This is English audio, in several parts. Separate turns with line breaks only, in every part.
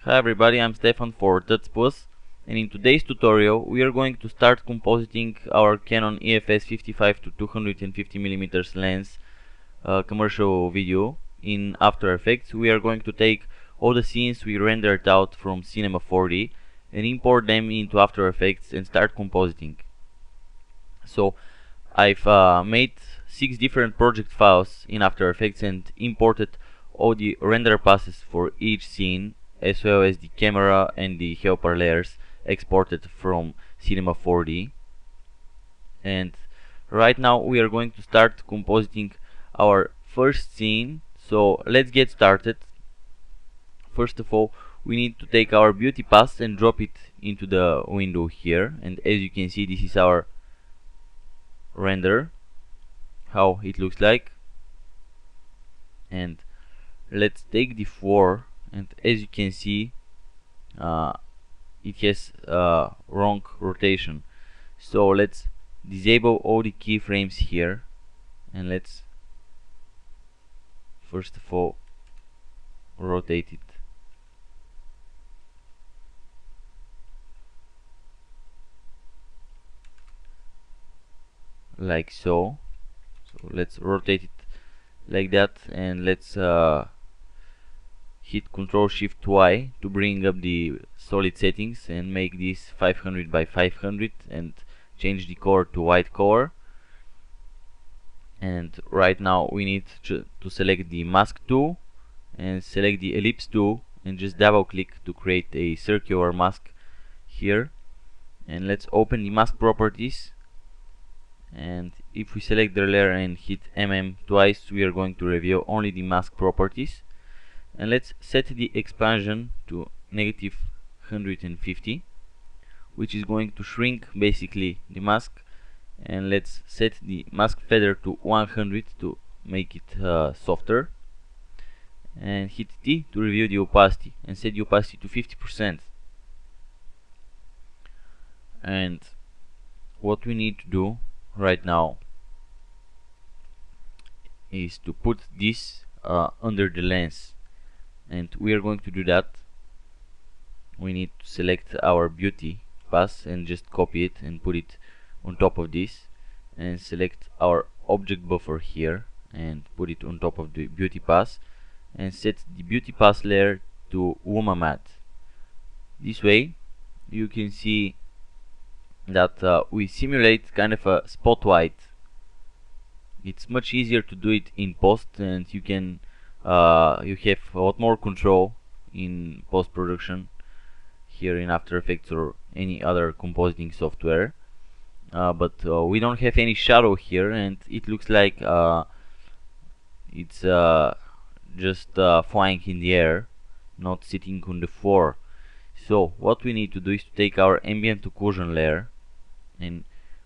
Hi everybody, I'm Stefan for tutorial.tut, and in today's tutorial we are going to start compositing our Canon EFS 55 to 250mm lens commercial video in After Effects. We are going to take all the scenes we rendered out from Cinema 4D and import them into After Effects and start compositing. So I've made 6 different project files in After Effects and imported all the render passes for each scene, as well as the camera and the helper layers exported from Cinema 4D. And right now we are going to start compositing our first scene, so let's get started. First of all, we need to take our beauty pass and drop it into the window here, and as you can see, this is our render, how it looks like. And let's take the 4, and as you can see, it has wrong rotation, so let's disable all the keyframes here, and let's first of all rotate it like so. So let's rotate it like that, and let's hit Ctrl Shift Y to bring up the solid settings and make this 500 by 500 and change the color to white color. And right now we need to select the mask tool and select the ellipse tool and just double click to create a circular mask here. And let's open the mask properties, and if we select the layer and hit twice, we are going to reveal only the mask properties. And let's set the expansion to -150, which is going to shrink basically the mask. And let's set the mask feather to 100 to make it softer, and hit T to review the opacity and set the opacity to 50%. And what we need to do right now is to put this under the lens, and we are going to do that. We need to select our beauty pass and just copy it and put it on top of this, and select our object buffer here and put it on top of the beauty pass, and set the beauty pass layer to Woma matte. This way you can see that we simulate kind of a spot white. It's much easier to do it in post, and you can you have a lot more control in post-production here in After Effects or any other compositing software. But we don't have any shadow here, and it looks like it's just flying in the air, not sitting on the floor. So what we need to do is to take our ambient occlusion layer and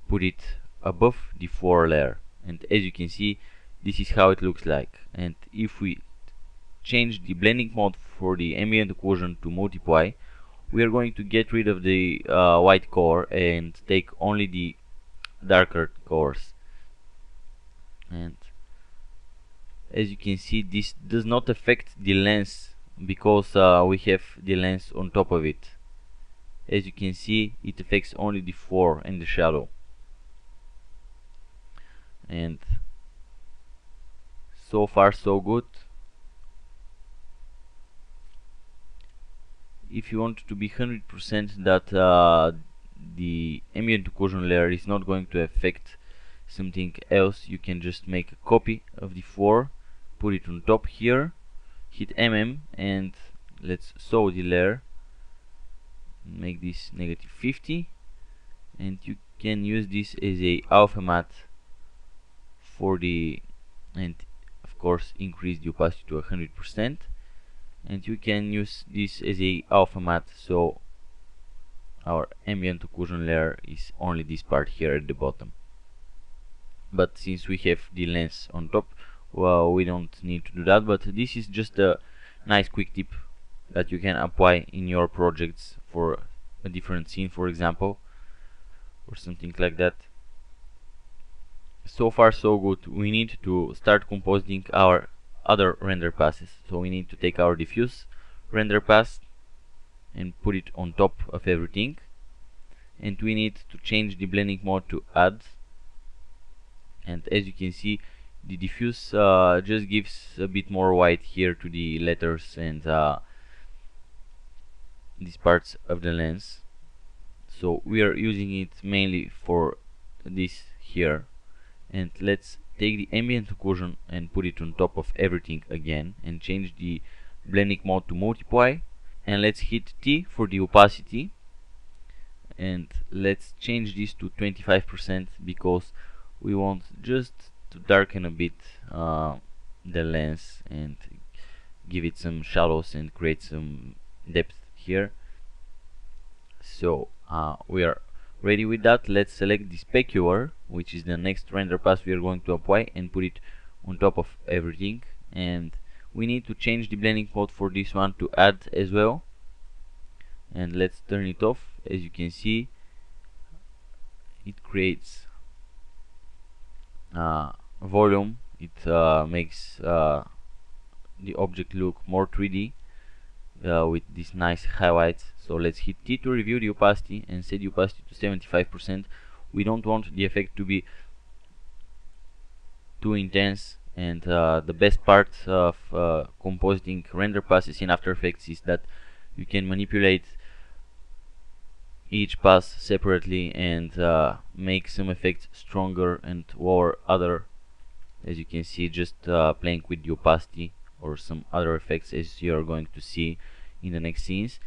put it above the floor layer, and as you can see, this is how it looks like. And if we change the blending mode for the ambient occlusion to multiply, we are going to get rid of the white color and take only the darker colors. And as you can see, this does not affect the lens because we have the lens on top of it. As you can see, it affects only the floor and the shadow. And so far so good. If you want to be 100% that the ambient occlusion layer is not going to affect something else, you can just make a copy of the floor, put it on top here, hit and let's sew the layer, make this -50, and you can use this as a alpha matte for the, and of course increase the opacity to 100%, and you can use this as a alpha matte, so our ambient occlusion layer is only this part here at the bottom. But since we have the lens on top, well, we don't need to do that. But this is just a nice quick tip that you can apply in your projects for a different scene, for example, or something like that. So far so good. We need to start compositing our other render passes. So we need to take our diffuse render pass and put it on top of everything, and we need to change the blending mode to add. And as you can see, the diffuse just gives a bit more white here to the letters and these parts of the lens. So we are using it mainly for this here. And let's take the ambient occlusion and put it on top of everything again and change the blending mode to multiply. And let's hit T for the opacity, and let's change this to 25% because we want just to darken a bit the lens and give it some shadows and create some depth here. So we are ready with that. Let's select the specular, which is the next render pass we are going to apply, and put it on top of everything. And we need to change the blending mode for this one to add as well, and let's turn it off. As you can see, it creates volume. It makes the object look more 3D with these nice highlights. So let's hit T to review the opacity and set the opacity to 75%. We don't want the effect to be too intense, and the best part of compositing render passes in After Effects is that you can manipulate each pass separately and make some effects stronger and lower other, as you can see, just playing with the opacity or some other effects, as you are going to see in the next scenes.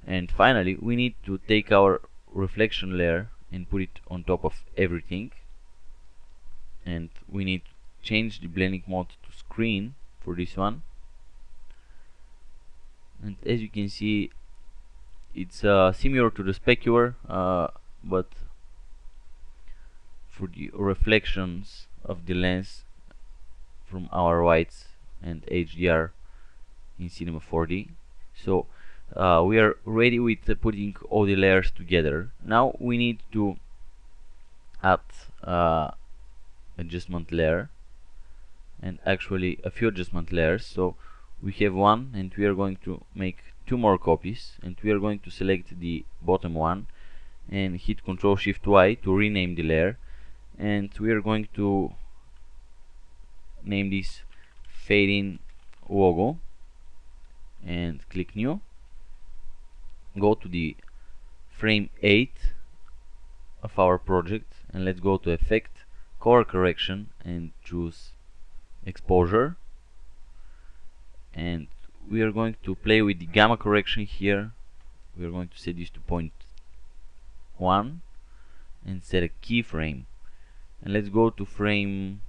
And finally, we need to take our reflection layer and put it on top of everything, and we need to change the blending mode to screen for this one. And as you can see, it's similar to the specular, but for the reflections of the lens from our whites and HDR in Cinema 4D. So we are ready with putting all the layers together. Now we need to add adjustment layer, and actually a few adjustment layers. So we have one, and we are going to make two more copies, and we are going to select the bottom one and hit Ctrl Shift Y to rename the layer, and we are going to name this fading logo and click new. Go to the frame 8 of our project, and let's go to Effect, Color Correction, and choose Exposure. And we are going to play with the gamma correction here. We are going to set this to 0.1 and set a keyframe. And let's go to frame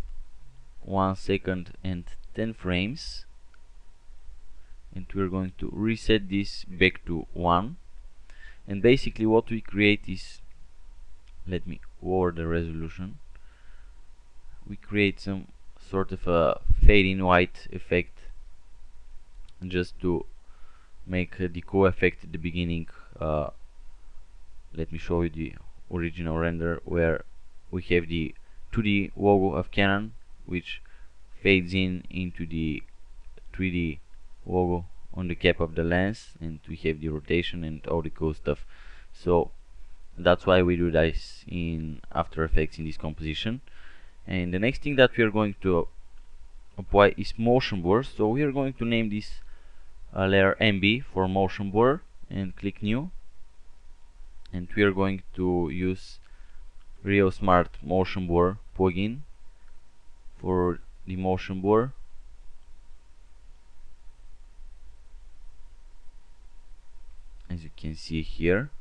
1 second and 10 frames. And we are going to reset this back to 1. And basically what we create is, let me lower the resolution. We create some sort of a fading white effect, just to make the cool effect at the beginning. Let me show you the original render where we have the 2D logo of Canon, which fades in into the 3D logo on the cap of the lens, and we have the rotation and all the cool stuff. So that's why we do this in After Effects in this composition. And the next thing that we are going to apply is motion blur. So we are going to name this layer MB for motion blur and click new. And we are going to use Real Smart Motion Blur plugin for the motion blur. As you can see here,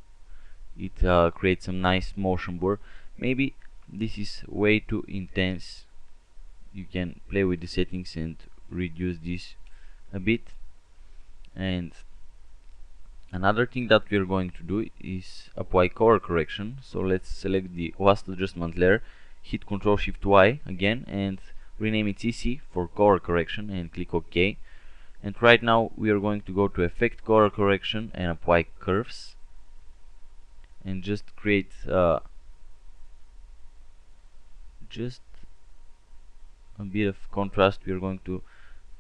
it creates some nice motion blur. Maybe this is way too intense. You can play with the settings and reduce this a bit. And another thing that we are going to do is apply color correction. So let's select the last adjustment layer, hit Ctrl Shift Y again, and rename it CC for color correction, and click OK. And right now we are going to go to Effect, Color Correction, and apply curves, and just create just a bit of contrast. We are going to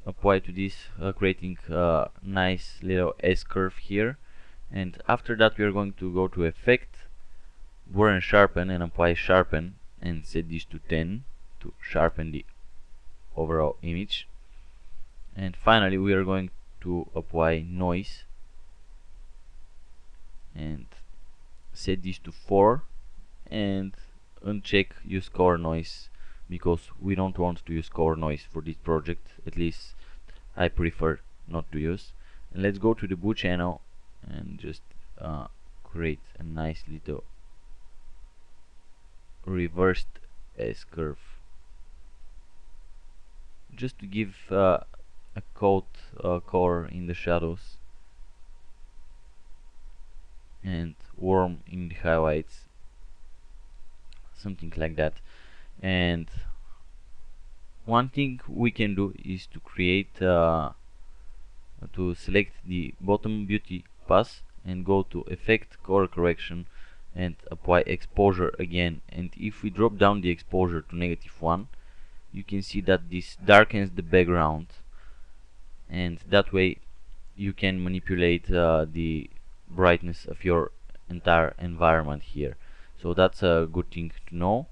apply to this, creating a nice little S curve here, And after that we are going to go to effect, blur and sharpen, and apply sharpen, and set this to 10 to sharpen the overall image. And finally we are going to apply noise and set this to 4 and uncheck use color noise, because we don't want to use color noise for this project. At least I prefer not to use. And let's go to the boot channel and just create a nice little reversed S curve, just to give a coat color in the shadows and warm in the highlights, something like that. And one thing we can do is to create to select the bottom beauty pass and go to effect, color correction, and apply exposure again. And if we drop down the exposure to -1, you can see that this darkens the background, and that way you can manipulate the brightness of your entire environment here. So that's a good thing to know.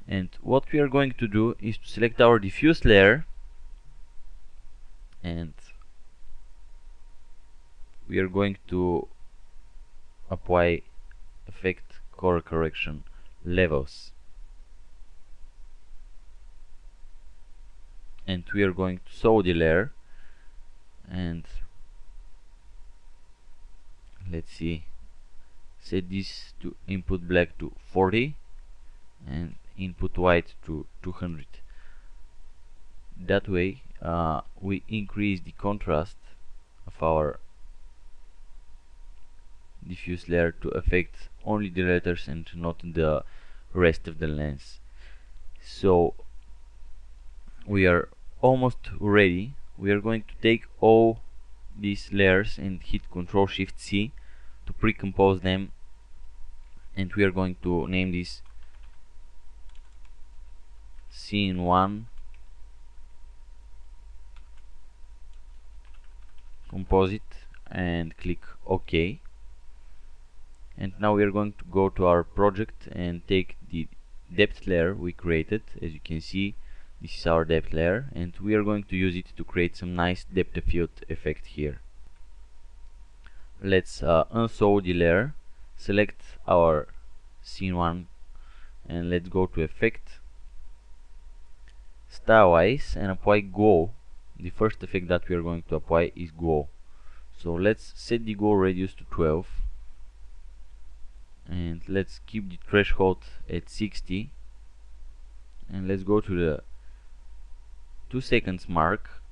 And what we are going to do is to select our diffuse layer, and we are going to apply effect, color correction, levels, and we are going to show the layer, and let's see, set this to input black to 40 and input white to 200. That way we increase the contrast of our diffuse layer to affect only the letters and not the rest of the lens. So we are almost ready. We are going to take all these layers and hit Ctrl Shift C to pre-compose them, and we are going to name this Scene 1 Composite and click OK. And now we are going to go to our project and take the depth layer we created. As you can see, this is our depth layer, and we are going to use it to create some nice depth of field effect here. Let's unshow the layer, select our Scene 1, and let's go to effect, stylize, and apply glow. The first effect that we are going to apply is glow. So let's set the glow radius to 12, and let's keep the threshold at 60, and let's go to the 2 seconds mark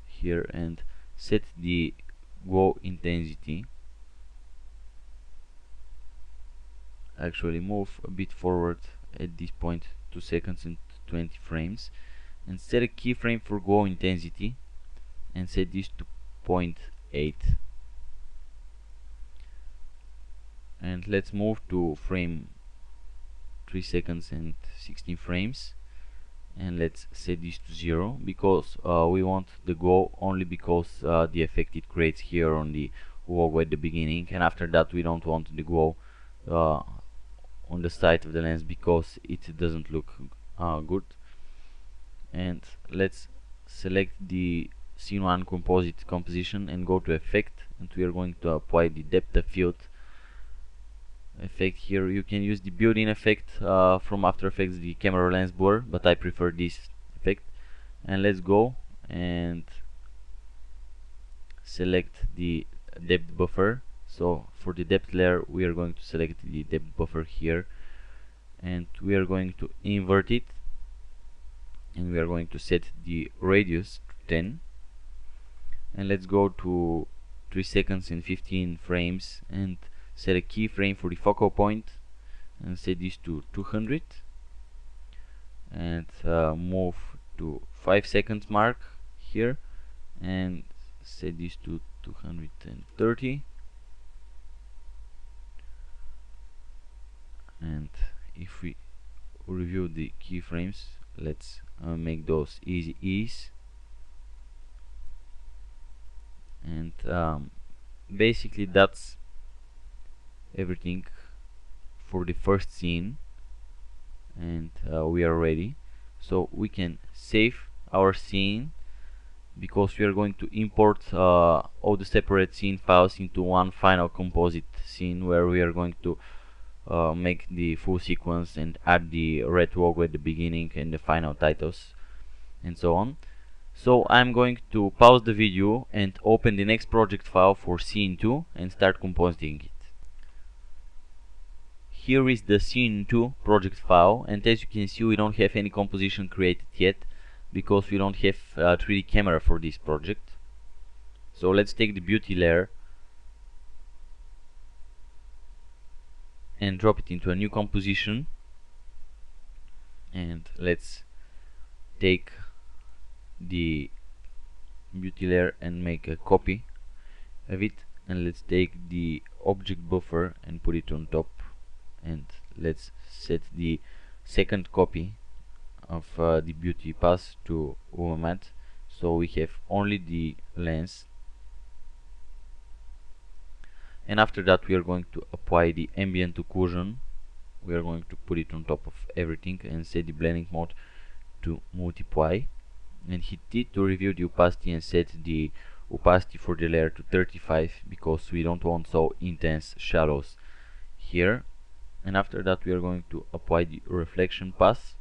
here and set the glow intensity. Actually move a bit forward at this point, 2 seconds and 20 frames, and set a keyframe for glow intensity and set this to 0.8. And let's move to frame 3 seconds and 16 frames, and let's set this to 0, because we want the glow only because the effect it creates here on the logo at the beginning, and after that we don't want the glow on the side of the lens because it doesn't look good. And let's select the Scene 1 composite composition and go to effect, and we are going to apply the depth of field effect here. You can use the built-in effect from After Effects, the camera lens blur, but I prefer this effect. And let's go and select the depth buffer. So for the depth layer we are going to select the depth buffer here, and we are going to invert it, and we are going to set the radius to 10, and let's go to 3 seconds and 15 frames and set a keyframe for the focal point and set this to 200, and move to 5 seconds mark here and set this to 230. And if we review the keyframes, let's make those easy ease, and basically that's everything for the first scene, and we are ready. So we can save our scene, because we are going to import all the separate scene files into one final composite scene, where we are going to make the full sequence and add the red logo at the beginning and the final titles and so on. So I'm going to pause the video and open the next project file for scene 2 and start compositing it. Here is the scene 2 project file, and as you can see, we don't have any composition created yet because we don't have a 3D camera for this project. So let's take the beauty layer and drop it into a new composition, and let's take the beauty layer and make a copy of it, and let's take the object buffer and put it on top, and let's set the second copy of the beauty path to matte, so we have only the lens. And after that we are going to apply the ambient occlusion. We are going to put it on top of everything and set the blending mode to multiply, and hit T to review the opacity and set the opacity for the layer to 35, because we don't want so intense shadows here. And after that we are going to apply the reflection path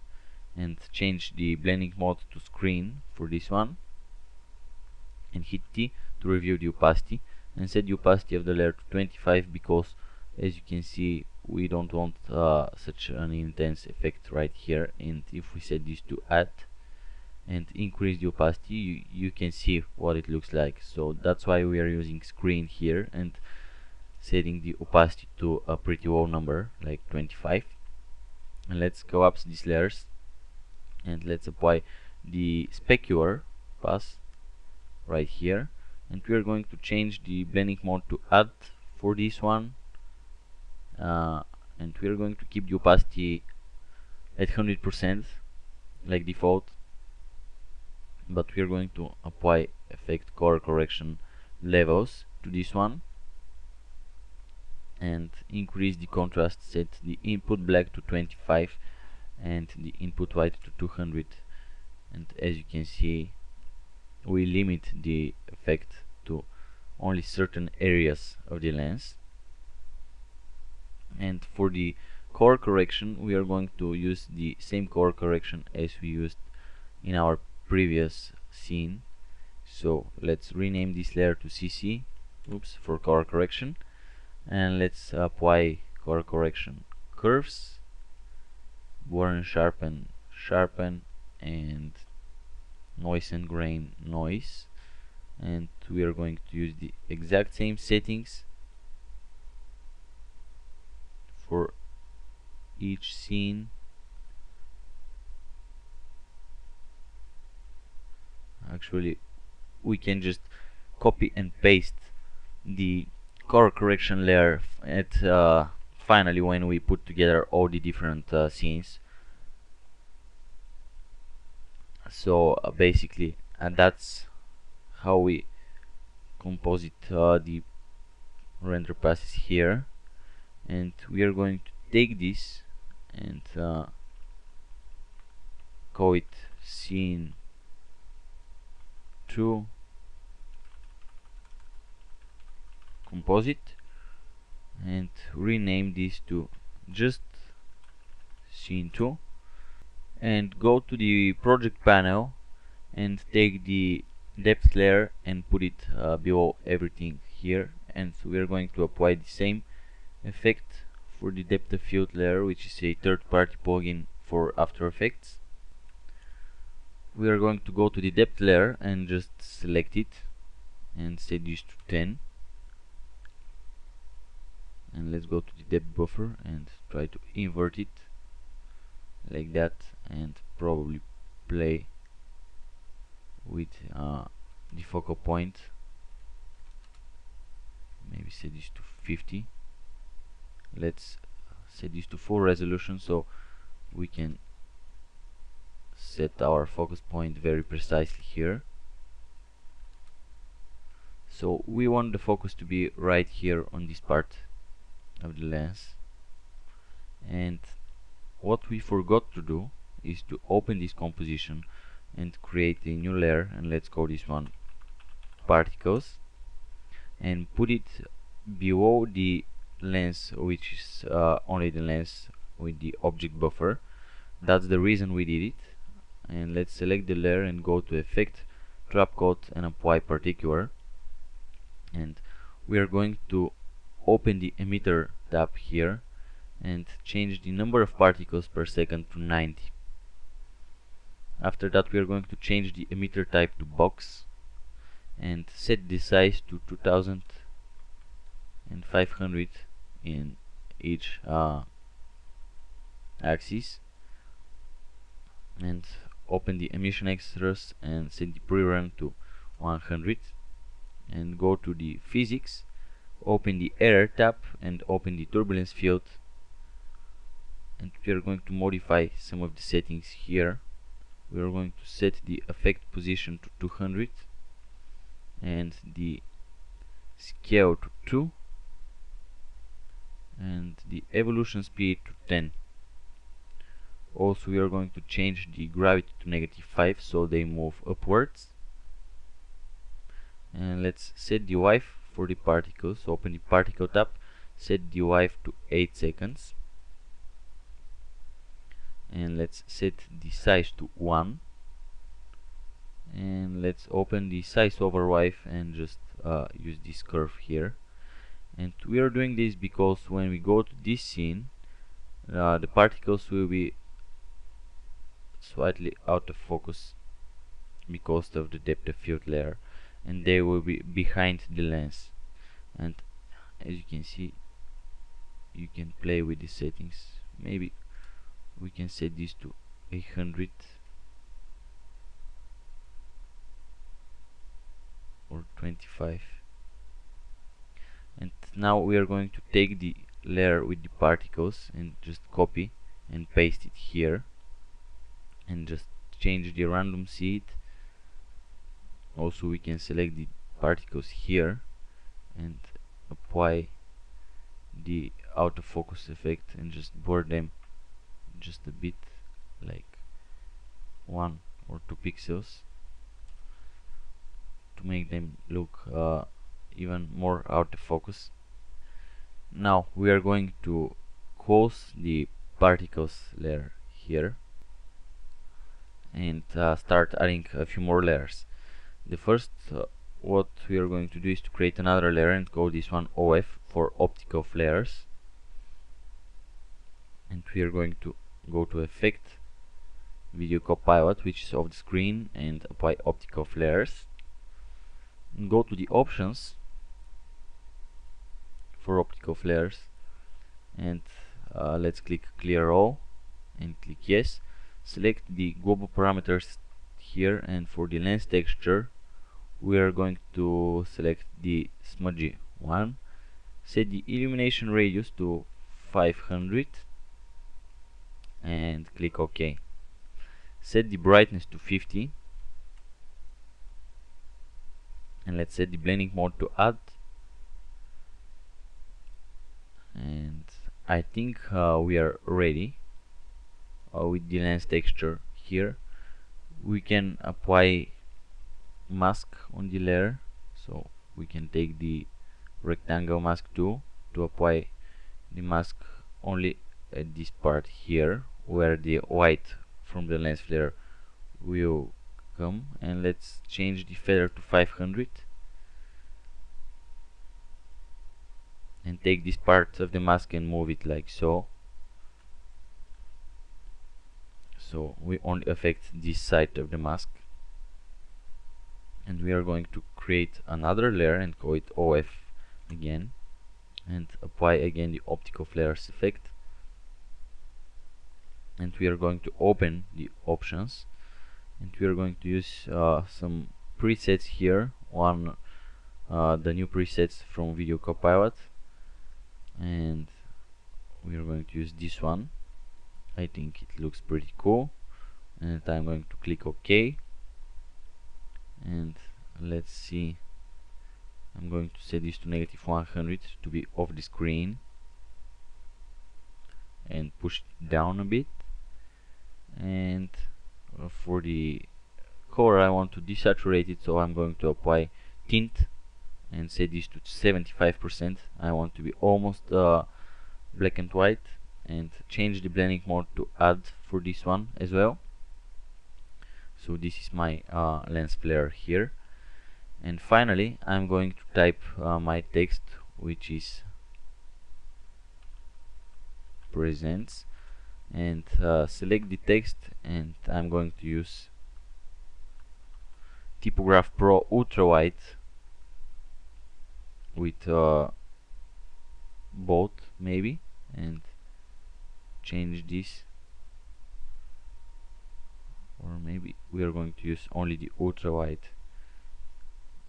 and change the blending mode to screen for this one, and hit T to review the opacity and set the opacity of the layer to 25, because as you can see we don't want such an intense effect right here. And if we set this to add and increase the opacity, you can see what it looks like. So that's why we are using screen here and setting the opacity to a pretty low number like 25. And let's collapse these layers and let's apply the specular path right here, and we are going to change the blending mode to add for this one, and we are going to keep the opacity at 100% like default, but we are going to apply effect color correction levels to this one and increase the contrast, set the input black to 25 and the input white to 200, and as you can see we limit the effect to only certain areas of the lens. And for the color correction we are going to use the same color correction as we used in our previous scene. So let's rename this layer to CC for color correction, and let's apply color correction curves, blur, sharpen, and noise and grain, noise. And we are going to use the exact same settings for each scene. Actually we can just copy and paste the color correction layer at finally when we put together all the different scenes. So basically, and that's how we composite the render passes here. And we are going to take this and call it scene 2 composite and rename this to just scene 2, and go to the project panel and take the depth layer and put it below everything here. And so we are going to apply the same effect for the depth of field layer, which is a third-party plugin for After Effects. We are going to go to the depth layer and just select it and set this to 10, and let's go to the depth buffer and try to invert it like that, and probably play with the focal point. Maybe set this to 50. Let's set this to full resolution so we can set our focus point very precisely here. So we want the focus to be right here on this part of the lens, and what we forgot to do is to open this composition and create a new layer, and let's call this one particles, and put it below the lens, which is only the lens with the object buffer. That's the reason we did it. And let's select the layer and go to effect, trap coat, and apply particular, and we are going to open the emitter tab here and change the number of particles per second to 90. After that we are going to change the emitter type to box and set the size to 2500 in each axis, and open the emission extras and set the pre-run to 100, and go to the physics, open the error tab and open the turbulence field, and we are going to modify some of the settings here. We are going to set the effect position to 200 and the scale to 2 and the evolution speed to 10. Also we are going to change the gravity to -5 so they move upwards, and let's set the wife for the particles. Open the particle tab, set the wife to 8 seconds, and let's set the size to 1, and let's open the size over wife and just use this curve here. And we are doing this because when we go to this scene, the particles will be slightly out of focus because of the depth of field layer, and they will be behind the lens. And as you can see, you can play with the settings. Maybe we can set this to 800 or 25. And now we are going to take the layer with the particles and just copy and paste it here, and just change the random seed. Also we can select the particles here and apply the out of focus effect and just blur them just a bit, like 1 or 2 pixels, to make them look even more out of focus. Now we are going to close the particles layer here and start adding a few more layers. The first what we are going to do is to create another layer and call this one OF for optical flares, and we are going to go to effect, video copilot, which is off the screen, and apply optical flares, and go to the options for optical flares, and let's click clear all and click yes. Select the global parameters here, and for the lens texture we are going to select the smudgy one. Set the illumination radius to 500 and click OK. Set the brightness to 50, and let's set the blending mode to add. And I think we are ready with the lens texture here. We can apply mask on the layer, so we can take the rectangle mask tool to apply the mask only at this part here where the white from the lens flare will come, and let's change the feather to 500 and take this part of the mask and move it like so. So we only affect this side of the mask, and we are going to create another layer and call it OF again, and apply again the optical flares effect, and we are going to open the options, and we are going to use some presets here. The new presets from Video Copilot, and we are going to use this one. I think it looks pretty cool, and I'm going to click OK, and let's see I'm going to set this to -100 to be off the screen and push it down a bit. And for the color I want to desaturate it, so I'm going to apply tint and set this to 75%. I want to be almost black and white, and change the blending mode to add for this one as well. So this is my lens flare here. And finally I'm going to type my text, which is presents, and select the text, and I'm going to use Typograph Pro Ultra Wide with both maybe, and change this, or maybe we are going to use only the ultra wide,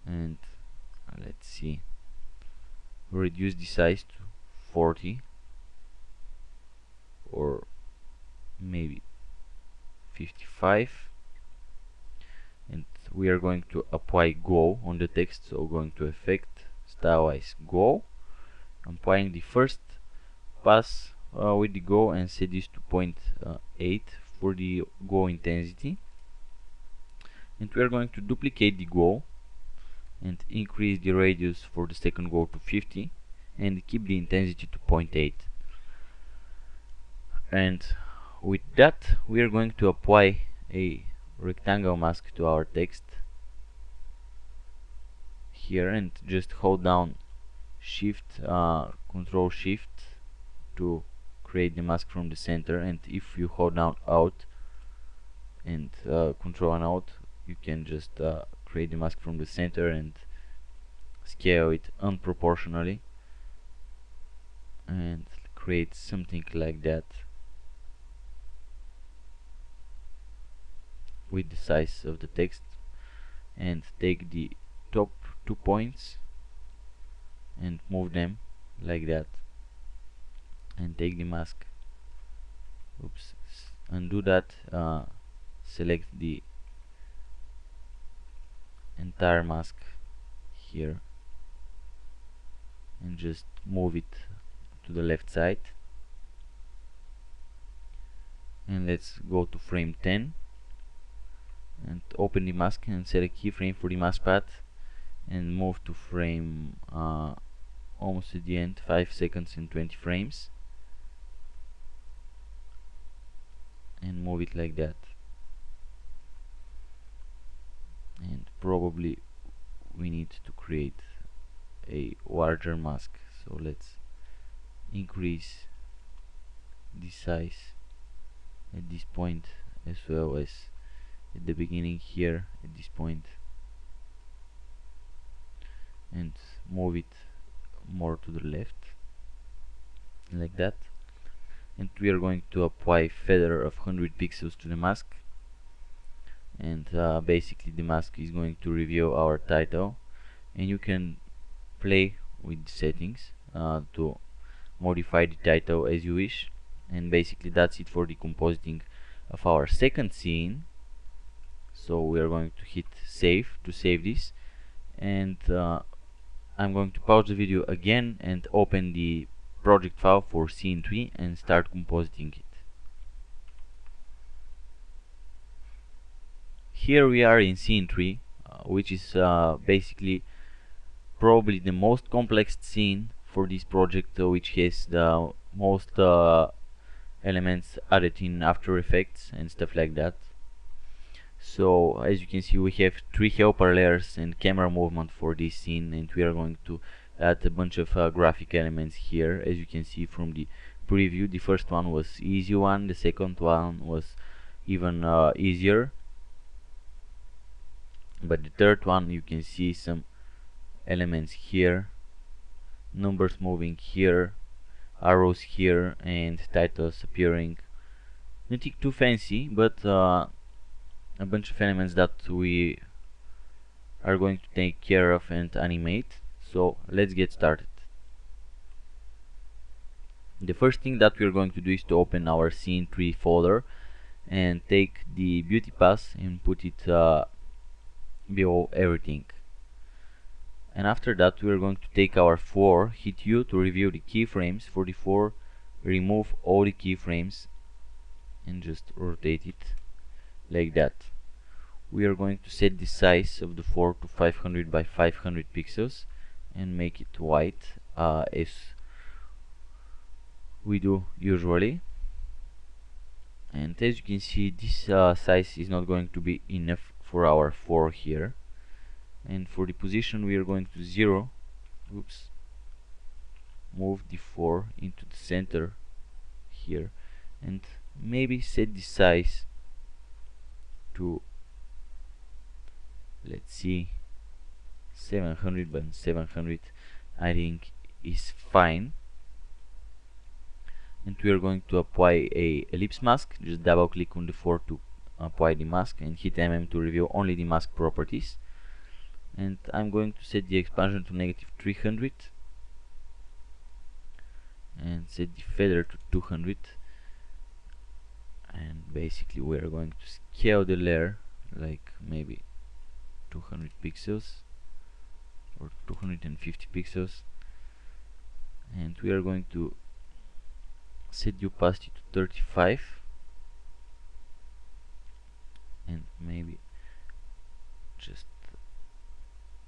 and let's see, reduce the size to 40 or maybe 55, and we are going to apply glow on the text. So going to effect, stylize glow, applying the first pass with the glow, and set this to 0.8 for the glow intensity. And we are going to duplicate the glow and increase the radius for the second glow to 50, and keep the intensity to 0.8. And with that we are going to apply a rectangle mask to our text here, and just hold down Control Shift to create the mask from the center, and if you hold down Alt and Control and Alt, you can just create the mask from the center and scale it unproportionally and create something like that with the size of the text. And take the top 2 points and move them like that, and take the mask, undo that, select the entire mask here and just move it to the left side. And let's go to frame 10 and open the mask and select keyframe for the mask path, and move to frame almost at the end, 5 seconds and 20 frames, and move it like that. And probably we need to create a larger mask, so let's increase the size at this point as well as at the beginning here at this point, and move it more to the left like that. And we are going to apply feather of 100 pixels to the mask, and basically the mask is going to reveal our title, and you can play with the settings to modify the title as you wish. And basically that's it for the compositing of our second scene. So we are going to hit save to save this, and I'm going to pause the video again and open the project file for scene 3 and start compositing it. Here we are in scene 3, which is basically probably the most complex scene for this project, which has the most elements added in After Effects and stuff like that. So as you can see, we have 3 helper layers and camera movement for this scene, and we are going to add a bunch of graphic elements here. As you can see from the preview, the first one was easy one, the second one was even easier, but the third one you can see some elements here, numbers moving here, arrows here, and titles appearing. Nothing too fancy, but a bunch of elements that we are going to take care of and animate. So let's get started. The first thing that we're going to do is to open our scene 3 folder and take the beauty pass and put it below everything. And after that we are going to take our 4, hit U to review the keyframes. For the 4, remove all the keyframes and just rotate it like that. We are going to set the size of the 4 to 500 by 500 pixels and make it white as we do usually. And as you can see, this size is not going to be enough for our 4 here. And for the position we are going to 0, move the 4 into the center here, and maybe set the size to, let's see, 700 by 700, I think is fine. And we are going to apply a ellipse mask. Just double click on the 4 to apply the mask and hit MM to reveal only the mask properties. And I'm going to set the expansion to negative 300 and set the feather to 200, and basically we are going to scale the layer like maybe 200 pixels or 250 pixels, and we are going to set the opacity to 35 and maybe just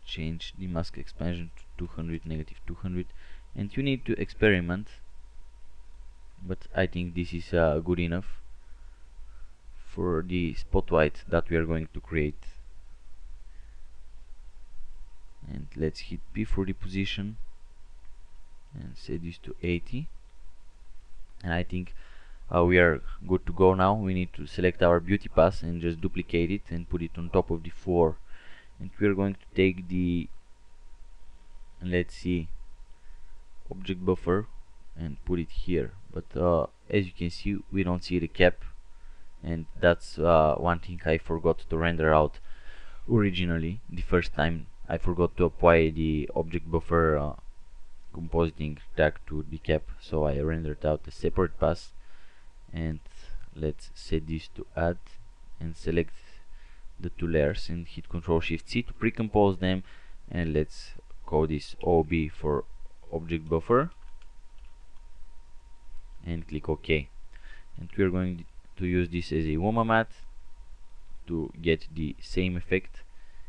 change the mask expansion to 200, negative 200, and you need to experiment, but I think this is good enough for the spotlight that we are going to create. And let's hit P for the position and set this to 80, and I think we are good to go now. We need to select our beauty pass and just duplicate it and put it on top of the 4, and we are going to take the, let's see, object buffer and put it here, but as you can see we don't see the cap, and that's one thing I forgot to render out originally. The first time I forgot to apply the object buffer compositing tag to the cap, so I rendered out a separate pass. And let's set this to add and select the 2 layers and hit Ctrl Shift C to pre-compose them, and let's call this OB for object buffer and click OK. And we are going to use this as a Woma mat to get the same effect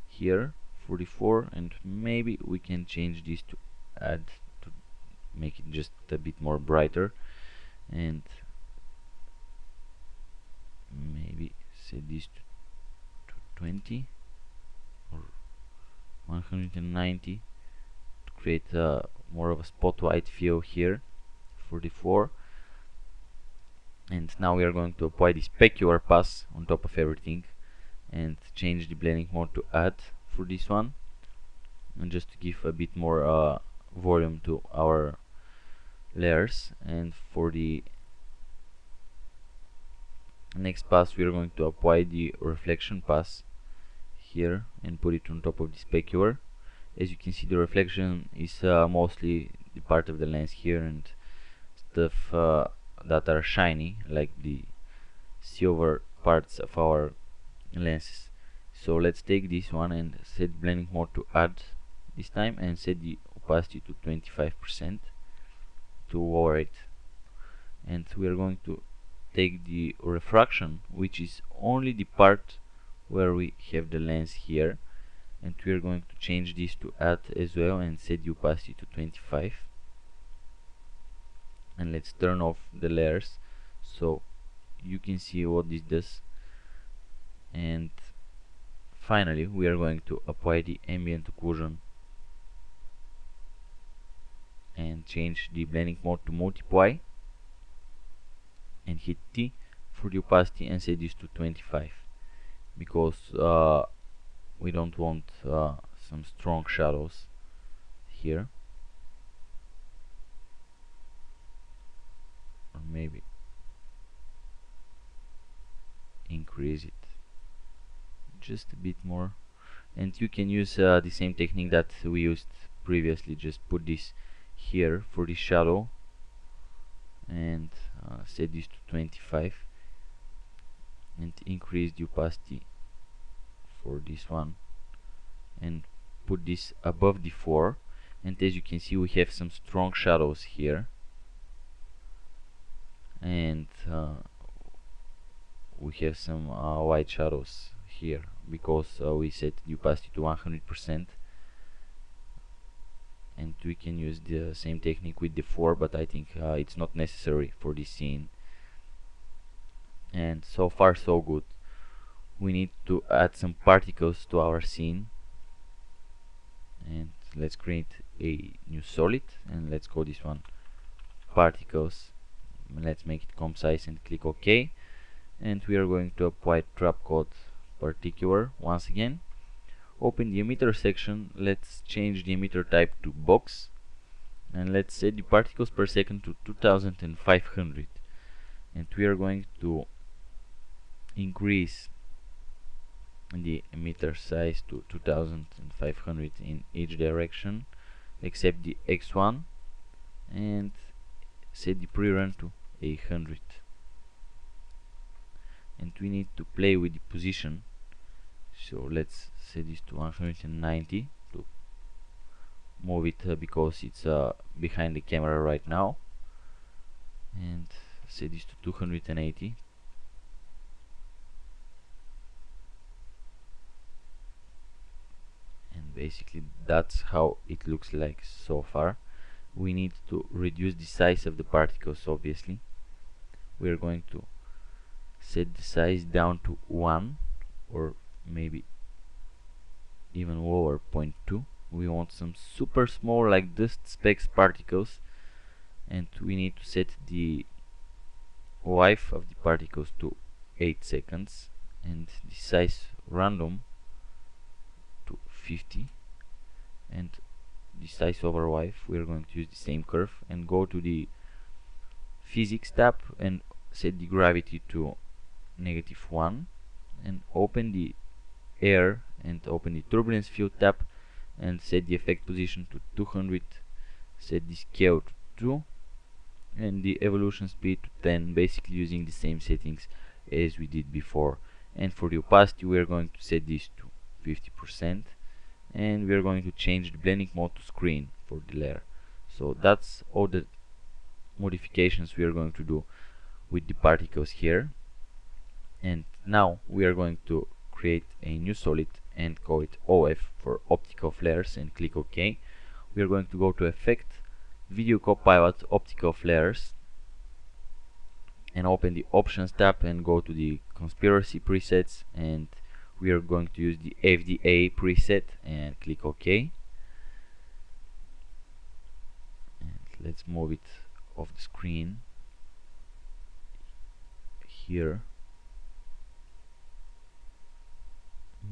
here for the 4, and maybe we can change this to add to make it just a bit more brighter, and maybe set this to 20 or 190 to create more of a spotlight feel here for the 4. And now we are going to apply the specular pass on top of everything and change the blending mode to add for this one, and just to give a bit more volume to our layers. And for the next pass we are going to apply the reflection pass here and put it on top of the specular. As you can see, the reflection is mostly the part of the lens here and stuff that are shiny, like the silver parts of our lenses. So let's take this one and set blending mode to add this time and set the opacity to 25% to lower it. And we are going to take the refraction, which is only the part where we have the lens here, and we are going to change this to add as well and set the opacity to 25. And let's turn off the layers so you can see what this does. And finally we are going to apply the ambient occlusion and change the blending mode to multiply and hit T for the opacity and set this to 25, because we don't want some strong shadows here. Or maybe increase it just a bit more, and you can use the same technique that we used previously. Just put this here for the shadow and set this to 25 and increase the opacity for this one and put this above the 4, and as you can see we have some strong shadows here, and we have some white shadows here because we set the opacity to 100%, and we can use the same technique with the 4, but I think it's not necessary for this scene. And so far so good. We need to add some particles to our scene, and let's create a new solid, and let's call this one particles. Let's make it comp size and click OK, and we are going to apply trap code particular once again. Open the emitter section, let's change the emitter type to box, and let's set the particles per second to 2500, and we are going to increase the emitter size to 2500 in each direction except the x1, and set the pre-run to 100, and we need to play with the position, so let's set this to 190 to move it because it's behind the camera right now, and set this to 280, and basically that's how it looks like so far. We need to reduce the size of the particles. Obviously we are going to set the size down to 1, or maybe even lower, 0.2. We want some super small like dust specks particles, and we need to set the life of the particles to 8 seconds and the size random to 50, and the size over life we are going to use the same curve, and go to the physics tab and set the gravity to -1, and open the air and open the turbulence field tab and set the effect position to 200, set the scale to 2, and the evolution speed to 10, basically using the same settings as we did before. And for the opacity we are going to set this to 50%, and we are going to change the blending mode to screen for the layer. So that's all the modifications we are going to do with the particles here. And now we are going to create a new solid and call it OF for optical flares, and click OK. We are going to go to Effect, Video Copilot, Optical Flares, and open the Options tab and go to the Conspiracy presets, and we are going to use the FDA preset and click OK. And let's move it off the screen here,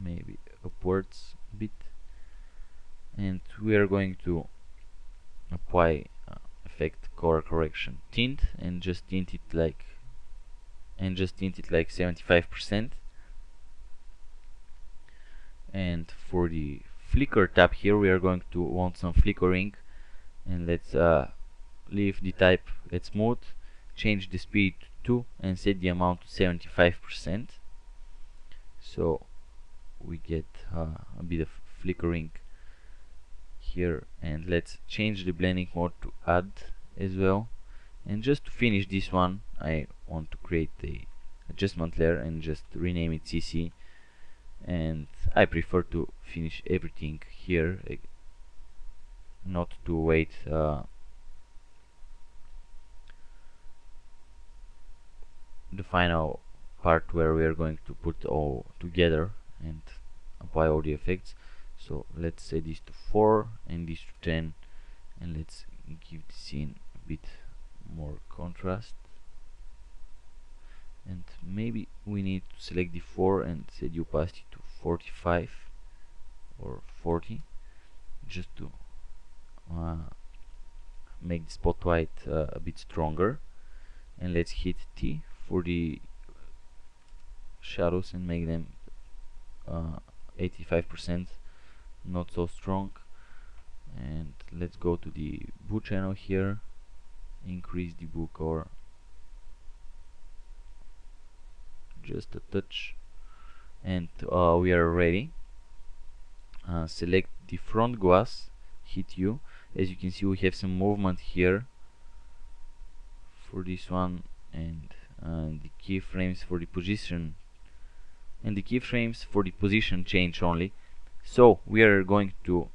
maybe upwards a bit, and we are going to apply effect color correction tint, and just tint it like 75%. And for the flicker tab here we are going to want some flickering, and let's leave the type at smooth, change the speed to 2, and set the amount to 75%, so we get a bit of flickering here. And let's change the blending mode to add as well. And just to finish this one I want to create a adjustment layer and just rename it CC, and I prefer to finish everything here, not to wait the final part where we are going to put all together and apply all the effects. So let's set this to 4 and this to 10, and let's give the scene a bit more contrast, and maybe we need to select the 4 and set the opacity to 45 or 40, just to make the spotlight a bit stronger. And let's hit T for the shadows and make them 85%, not so strong. And let's go to the blue channel here, increase the blue color just a touch, and we are ready. Select the front glass hit you. As you can see, we have some movement here for this one, and the keyframes for the position, and the keyframes for the position change only. So we are going to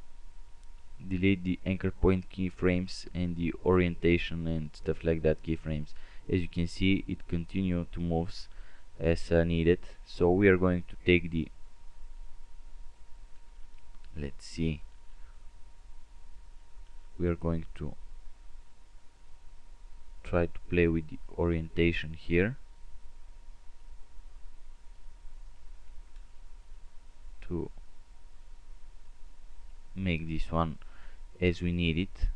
delete the anchor point keyframes and the orientation and stuff like that keyframes. As you can see, it continue to move as needed. So we are going to take the, let's see, we are going to try to play with the orientation here to make this one as we need it,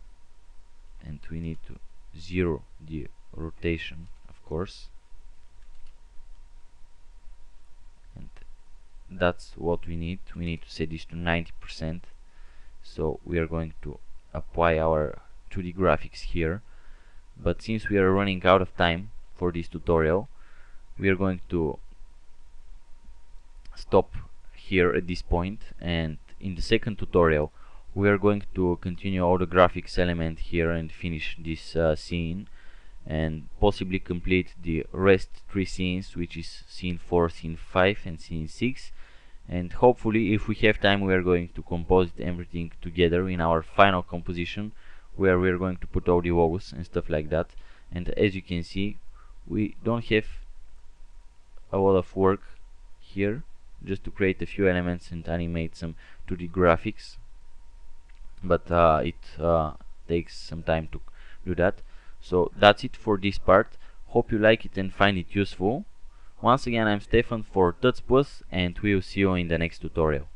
and we need to zero the rotation, of course, and that's what we need. We need to set this to 90%. So we are going to apply our 2D graphics here, but since we are running out of time for this tutorial, we are going to stop here at this point, and in the second tutorial we are going to continue all the graphics element here and finish this scene, and possibly complete the rest 3 scenes, which is scene 4, scene 5 and scene 6. And hopefully, if we have time, we are going to composite everything together in our final composition, where we are going to put all the logos and stuff like that. And as you can see, we don't have a lot of work here, just to create a few elements and animate some 2D graphics, but it takes some time to do that. So that's it for this part. Hope you like it and find it useful. Once again, I'm Stefan for tuts+, and we'll see you in the next tutorial.